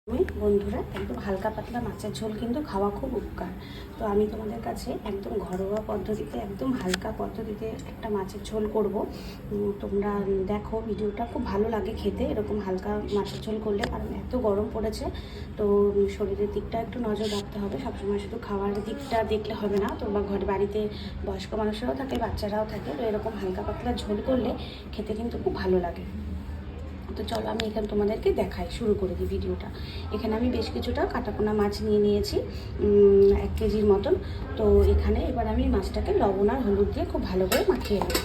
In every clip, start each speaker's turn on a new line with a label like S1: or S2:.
S1: বন্ধুরা, একদম হালকা পাতলা মাছের ঝোল কিন্তু খাওয়া খুব উপকার। তো আমি তোমাদের কাছে একদম ঘরোয়া পদ্ধতিতে, একদম হালকা পদ্ধতিতে একটা মাছের ঝোল করব। তোমরা দেখো, ভিডিওটা খুব ভালো লাগে খেতে এরকম হালকা মাছের ঝোল করলে, কারণ এত গরম পড়েছে। তো শরীরের দিকটা একটু নজর রাখতে হবে, সবসময় শুধু খাওয়ার দিকটা দেখলে হবে না। তো বা ঘরে বাড়িতে বয়স্ক মানুষরাও থাকে, বাচ্চারাও থাকে, তো এরকম হালকা পাতলা ঝোল করলে খেতে কিন্তু খুব ভালো লাগে। তো চলো আমি এখানে তোমাদেরকে দেখাই, শুরু করে দিই ভিডিওটা। এখানে আমি বেশ কিছুটা কাটাপোনা মাছ নিয়ে নিয়েছি, 1 কেজির মতন। তো এখানে এবার আমি মাছটাকে লবণ আর হলুদ দিয়ে খুব ভালো করে মাখিয়ে নেব।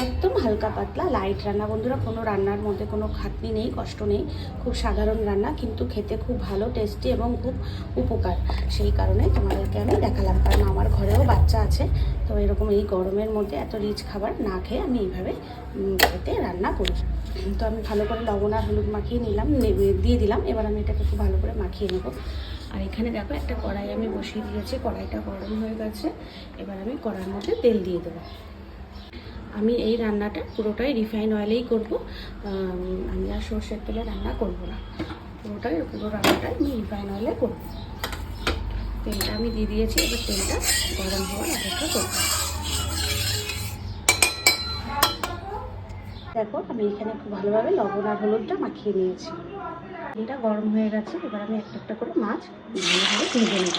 S1: একদম হালকা পাতলা লাইট রান্না বন্ধুরা, কোনো রান্নার মধ্যে কোনো খাটনি নেই, কষ্ট নেই। খুব সাধারণ রান্না, কিন্তু খেতে খুব ভালো, টেস্টি এবং খুব উপকার। সেই কারণে তোমাদেরকে আমি দেখালাম, কারণ আমার ঘরেও বাচ্চা আছে। তো এরকম এই গরমের মধ্যে এত রিচ খাবার না খেয়ে আমি এইভাবে বাড়িতে রান্না করি। তো আমি ভালো করে লবণ আর হলুদ মাখিয়ে নিলাম, দিয়ে দিলাম। এবার আমি এটাকে খুব ভালো করে মাখিয়ে নেব। আর এখানে দেখো, একটা কড়াই আমি বসিয়ে দিয়েছি, কড়াইটা গরম হয়ে গেছে। এবার আমি কড়াইয়ের মধ্যে তেল দিয়ে দেবো। আমি এই রান্নাটা পুরোটাই রিফাইন অয়েলেই করব, আমি আর সর্ষের তেলে রান্না করব না। পুরো রান্নাটাই আমি রিফাইন অয়েলে করব। তেলটা আমি দিয়ে দিয়েছি, এবার তেলটা গরম হওয়ার অপেক্ষা করব। দেখো, আমি এখানে খুব ভালোভাবে লবণ আর হলুদটা মাখিয়ে নিয়েছি। তেলটা গরম হয়ে গেছে, এবার আমি একটা একটা করে মাছ ভালোভাবে ভেজে নেব।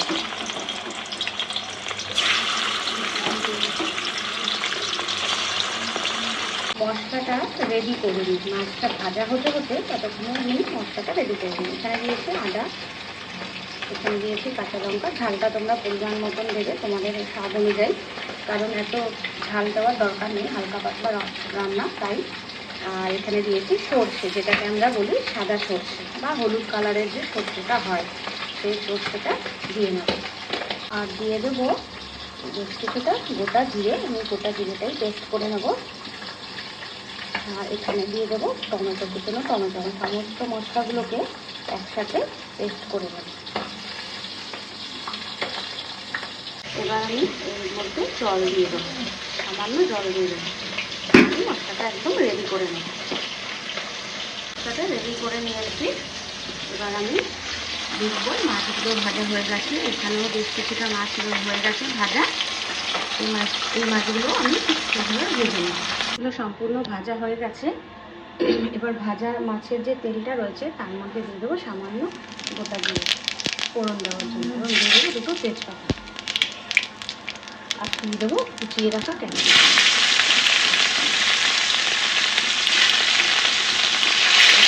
S1: মশলাটা রেডি করে নিই, মাছটা ভাজা হতে হতে ততক্ষণে আমি মশলাটা রেডি করে নিই। এখানে দিয়েছি আদা, এখানে দিয়েছি কাঁচা লঙ্কা। ঝালটা তোমরা পরিমাণ মতন দেবে তোমাদের স্বাদ অনুযায়ী, কারণ এত ঝাল দেওয়ার দরকার নেই, হালকা পাতলা রান্না তাই। আর এখানে দিয়েছি সর্ষে, যেটাকে আমরা বলি সাদা সর্ষে বা হলুদ কালারের যে সর্ষেটা হয়, সেই সর্ষেটা দিয়ে নেব। আর দিয়ে দেবো বেশ কিছুটা গোটা জিরে, আমি গোটা জিরেটাই পেস্ট করে নেব। আর এখানে দিয়ে দেবো টমেটো কুচনো টমেটো। সমস্ত মশলাগুলোকে একসাথে পেস্ট করে নেব। এবার আমি এর মধ্যে জল দিয়ে দেবো, সামান্য জল দিয়ে দেবো। মশলাটা একদম রেডি করে নেব। মশলাটা রেডি করে নিয়েছি। এবার আমি দেখবো মাছগুলো ভাজা হয়ে গেছে, এখানেও বেশ কিছুটা মাছ হয়ে গেছে ভাজা। এই মাছগুলো আমি সেভাবে ভেজে নেব। এগুলো সম্পূর্ণ ভাজা হয়ে গেছে। এবার ভাজা মাছের যে তেলটা রয়েছে তার মধ্যে দিয়ে দেবো সামান্য গোটা জিরে ফোড়ন দেওয়ার জন্য, এবং দিয়ে দেবো দুটো তেজপাতা, আর দিয়ে দেবো কুচিয়ে রাখা টমেটো।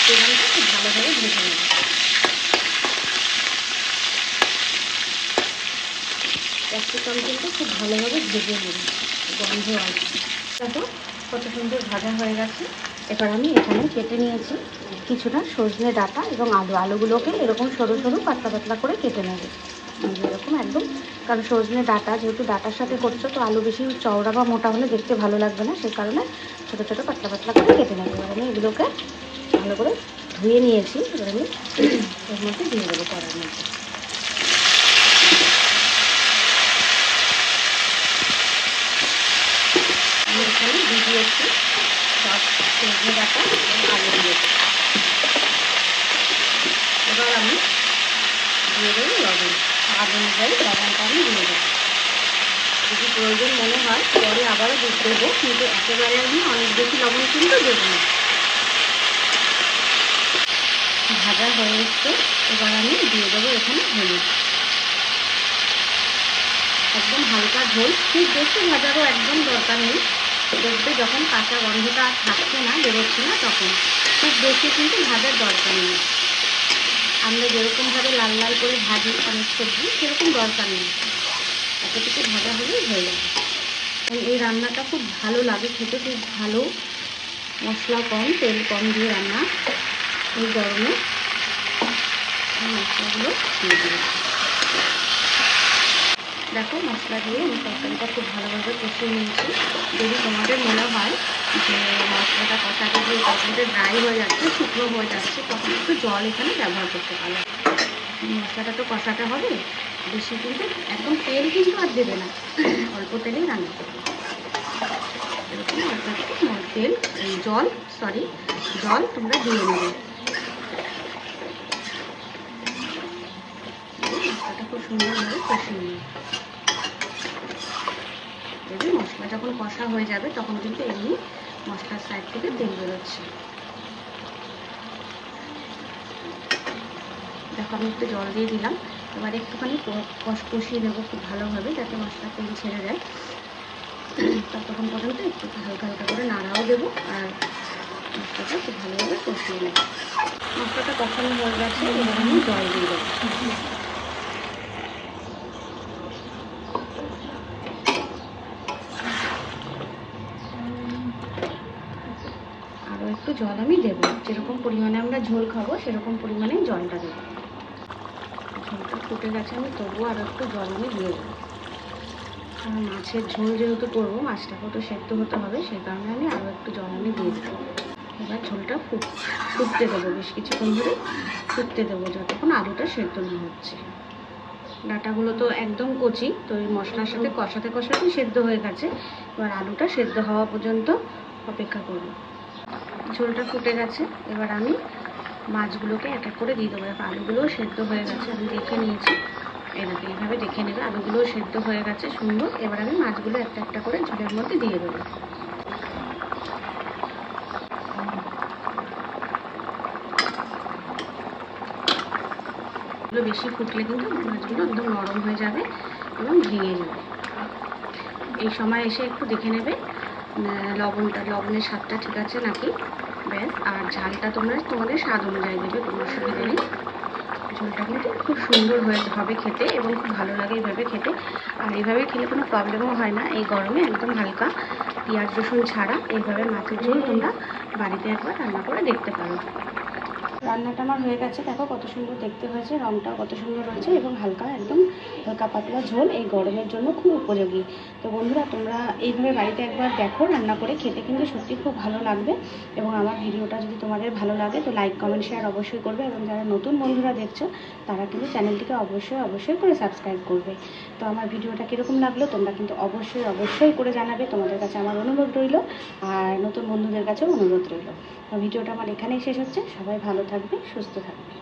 S1: তেলটা খুব ভালোভাবে ভেজে নেব। ক্যাপসিকাম কিন্তু খুব ভালোভাবে ভেজে নেব, গন্ধ আসবে। দেখো কত সুন্দর ভাজা হয়ে গেছে। এবার আমি এখানে কেটে নিয়েছি কিছুটা সজনে ডাঁটা এবং আলুগুলোকে এরকম সরু সরু পাতলা পাতলা করে কেটে নেবে, এরকম একদম। কারণ সজনে ডাঁটা যেহেতু ডাঁটার সাথে করছো, তো আলু বেশি চওড়া বা মোটা হলে দেখতে ভালো লাগবে না, সেই কারণে ছোটো ছোটো পাতলা পাতলা করে কেটে নেবে। এবার আমি এগুলোকে ভালো করে ধুয়ে নিয়েছি, এবার আমি এর মধ্যে দিয়ে দেবো কড়ার মধ্যে। আমি এখানে দিয়ে দিয়েছি সব সজনে ডাঁটা এবং আলু দিয়েছি। এবার আমি দিয়ে দেবো লবণ, স্বাদ অনুযায়ী লবণটা আমি দিয়ে দেবো। যদি প্রয়োজন মনে হয় পরে আবারও দেবো, কিন্তু একেবারে আমি অনেক বেশি লবণ কিন্তু দেবো না। ভাজা হয়ে এসছে, এবার আমি দিয়ে দেবো এখানে হলুদ। একদম হালকা ঝোল, খুব বেশি ভাজারও একদম দরকার নেই। দেখবে যখন কাঁচা গন্ধটা থাকছে না, বেরোচ্ছে না, তখন খুব বেশি কিন্তু ভাজার দরকার নেই। আমরা যেরকমভাবে লাল লাল করে ভাজি অনেক সবজি, সেরকম দরকার নেই, এতটুকু ভাজা হলেই হয়ে যাবে। এই রান্নাটা খুব ভালো লাগে খেতে, খুব ভালো। মশলা কম, তেল কম দিয়ে রান্না। এই গরমে মশলাগুলো দিয়ে দিই। দেখো মশলা দিয়ে আমি তরকারিটা খুব ভালোভাবে কষিয়ে নিয়েছি। যদি তোমাদের মনে হয় যে মশলাটা কষাতে গিয়ে তরকারিটা ড্রাই হয়ে যাচ্ছে, শুকনো হয়ে যাচ্ছে, তখন একটু জল এখানে ব্যবহার করতে পারো। মশলাটা তো কষাতে হবে, বেশি কিন্তু একদম তেল কিন্তু আর দেবে না, অল্প তেলেই রান্না করবে। এরকম অল্প একটু তেল, জল তোমরা দিয়ে নেবে। মশলাটা খুব সুন্দরভাবে কষিয়ে নিই। যদি মশলা যখন কষা হয়ে যাবে তখন কিন্তু এমনি মশলার সাইড থেকে তেল বেরোচ্ছে। দেখো আমি একটু জল দিয়ে দিলাম। এবার একটুখানি কষিয়ে নেবো খুব ভালোভাবে, যাতে মশলা তেল ছেড়ে দেয়। ততক্ষণ পর্যন্ত একটু হালকা হালকা করে নাড়াও দেবো আর মশলাটা খুব ভালোভাবে কষিয়ে নেব। মশলাটা কষানো হয়ে গেছে, এবার আমি জল দিয়ে দেবো। আরও একটু জল আমি দেবো, যেরকম পরিমাণে আমরা ঝোল খাবো সেরকম পরিমাণে জলটা দেবো। ঝোলটা ফুটে গেছে, আমি তবুও আরও একটু জল আমি দিয়ে দেবো, কারণ মাছের ঝোল যেহেতু করবো মাছটাকেও তো সেদ্ধ হতে হবে, সেই কারণে আমি আরও একটু জল আমি দিয়ে দেবো। এবার ঝোলটা ফুটতে দেবো, বেশ কিছুক্ষণ ধরে ফুটতে দেবো যতক্ষণ আলুটা সেদ্ধ না হচ্ছে। ডাঁটাগুলো তো একদম কচি, তো এই মশলার সাথে কষাতে কষাতে সেদ্ধ হয়ে গেছে। এবার আলুটা সেদ্ধ হওয়া পর্যন্ত অপেক্ষা করব। ঝোলটা ফুটে গেছে, এবার আমি মাছগুলোকে এক এক করে দিয়ে দেবো। আলুগুলোও সেদ্ধ হয়ে গেছে, আমি দেখে নিয়েছি। এটাকে এইভাবে দেখে নেবে, আলুগুলোও সেদ্ধ হয়ে গেছে সুন্দর। এবার আমি মাছগুলো একটা একটা করে ঝোলের মধ্যে দিয়ে দেবো। বেশি ফুটলে কিন্তু মাছগুলো একদম নরম হয়ে যাবে এবং ভেঙে যাবে। এই সময় এসে একটু দেখে নেবে লবণের স্বাদটা ঠিক আছে নাকি, ব্যাস। আর ঝালটা তোমাদের স্বাদ অনুযায়ী দেবে, কোনো অসুবিধা নেই। ঝোলটা কিন্তু খুব সুন্দর হবে খেতে এবং খুব ভালো লাগে এইভাবে খেতে। আর এইভাবে খেলে কোনো প্রবলেমও হয় না। এই গরমে একদম হালকা পেঁয়াজ রসুন ছাড়া এইভাবে মাছের ঝোল তোমরা বাড়িতে একবার রান্না করে দেখতে পারো। রান্নাটা আমার হয়ে গেছে, দেখো কত সুন্দর দেখতে হয়েছে, রঙটাও কত সুন্দর রয়েছে এবং একদম হালকা পাতলা ঝোল এই গরমের জন্য খুব উপযোগী। তো বন্ধুরা তোমরা এইভাবে বাড়িতে একবার দেখো রান্না করে, খেতে কিন্তু সত্যি খুব ভালো লাগবে। এবং আমার ভিডিওটা যদি তোমাদের ভালো লাগে তো লাইক কমেন্ট শেয়ার অবশ্যই করবে, এবং যারা নতুন বন্ধুরা দেখছো তারা কিন্তু চ্যানেলটিকে অবশ্যই করে সাবস্ক্রাইব করবে। তো আমার ভিডিওটা কীরকম লাগলো তোমরা কিন্তু অবশ্যই করে জানাবে। তোমাদের কাছে আমার অনুরোধ রইল, আর নতুন বন্ধুদের কাছেও অনুরোধ রইল। ভিডিওটা আমার এখানেই শেষ হচ্ছে। সবাই ভালো থাকবে, সুস্থ থাকবে।